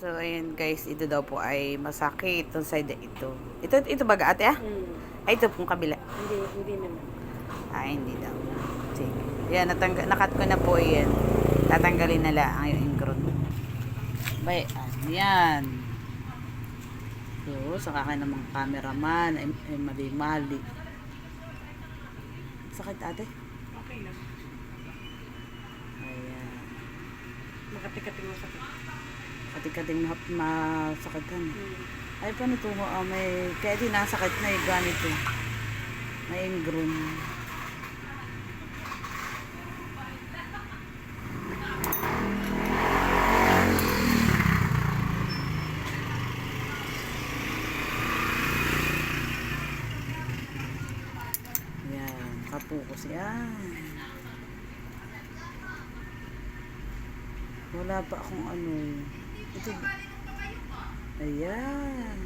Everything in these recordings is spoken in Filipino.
So, ayun guys, ito daw po ay masakit. Itong side na ito. Ito baga ate ah? Ay, ito pong kabila. Hindi naman. Ay, hindi daw. Sige. Yan, nakat ko na po yan. Tatanggalin na lang yung ingrown. Bay, yan. So, saka ka namang cameraman. Ay mali-mali. Sakit ate? Okay lang. Ayan. Makati-kating masakit. Kating-kating masakit ka na. Ay, paano ito? May, kaya di nasakit na yung ganito. May ingrown. Yan, kapukos yan. Wala pa akong ano. Ito. Ayan.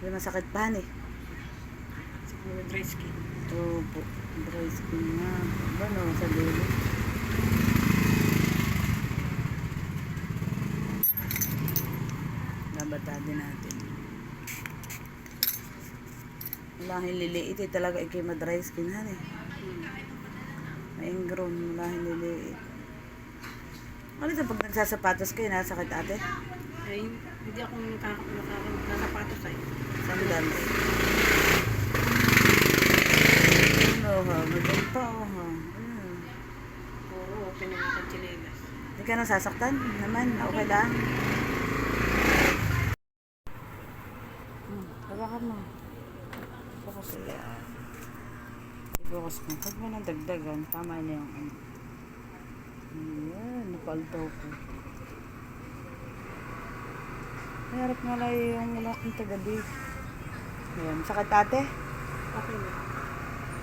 May masakit pa eh. Dry skin. Ito po. Dry skin nga. Ba no, sa dulo. Babata din natin. Wala liliit eh. Talaga ikay ma-dry skin han eh. May ingrown. Wala liliit. Ano ito pag nagsasapatos kayo? Nasakit ate? Ay, hindi ako nakasapatos ay. Sandals. Ano ha? Maganda pa oh ha. Oo, open na ang chinelas. Hindi ka nasasaktan naman. Okay lang. Hawakan mo. Focus yan. I-focus mo. Huwag mo nang dagdagan. Tama na yung ano. Ayan. Napaltaw ko. Mayarap nga lang yung wala kong tagabi. Ayan. Sakit ate? Okay na.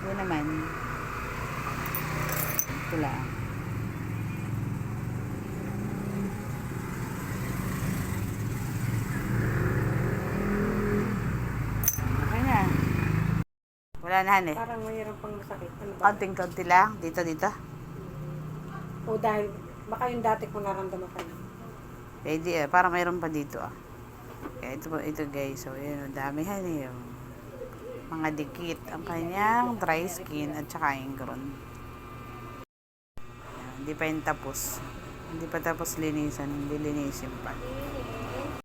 Ito naman. Ito lang. Okay na. Wala na han eh. Parang mayroon pang masakit. Ano ba? Konting-konti lang. Dito. O dahil, baka yung dati ko naramdaman ka na. Pwede eh. Parang mayroon pa dito ah. Kaya ito guys. So yun. Ang dami han eh. Yung mga dikit. Ang kanyang dry skin at saka ingrown. Hindi pa yun tapos. Hindi pa tapos linisan. Hindi linisin pa.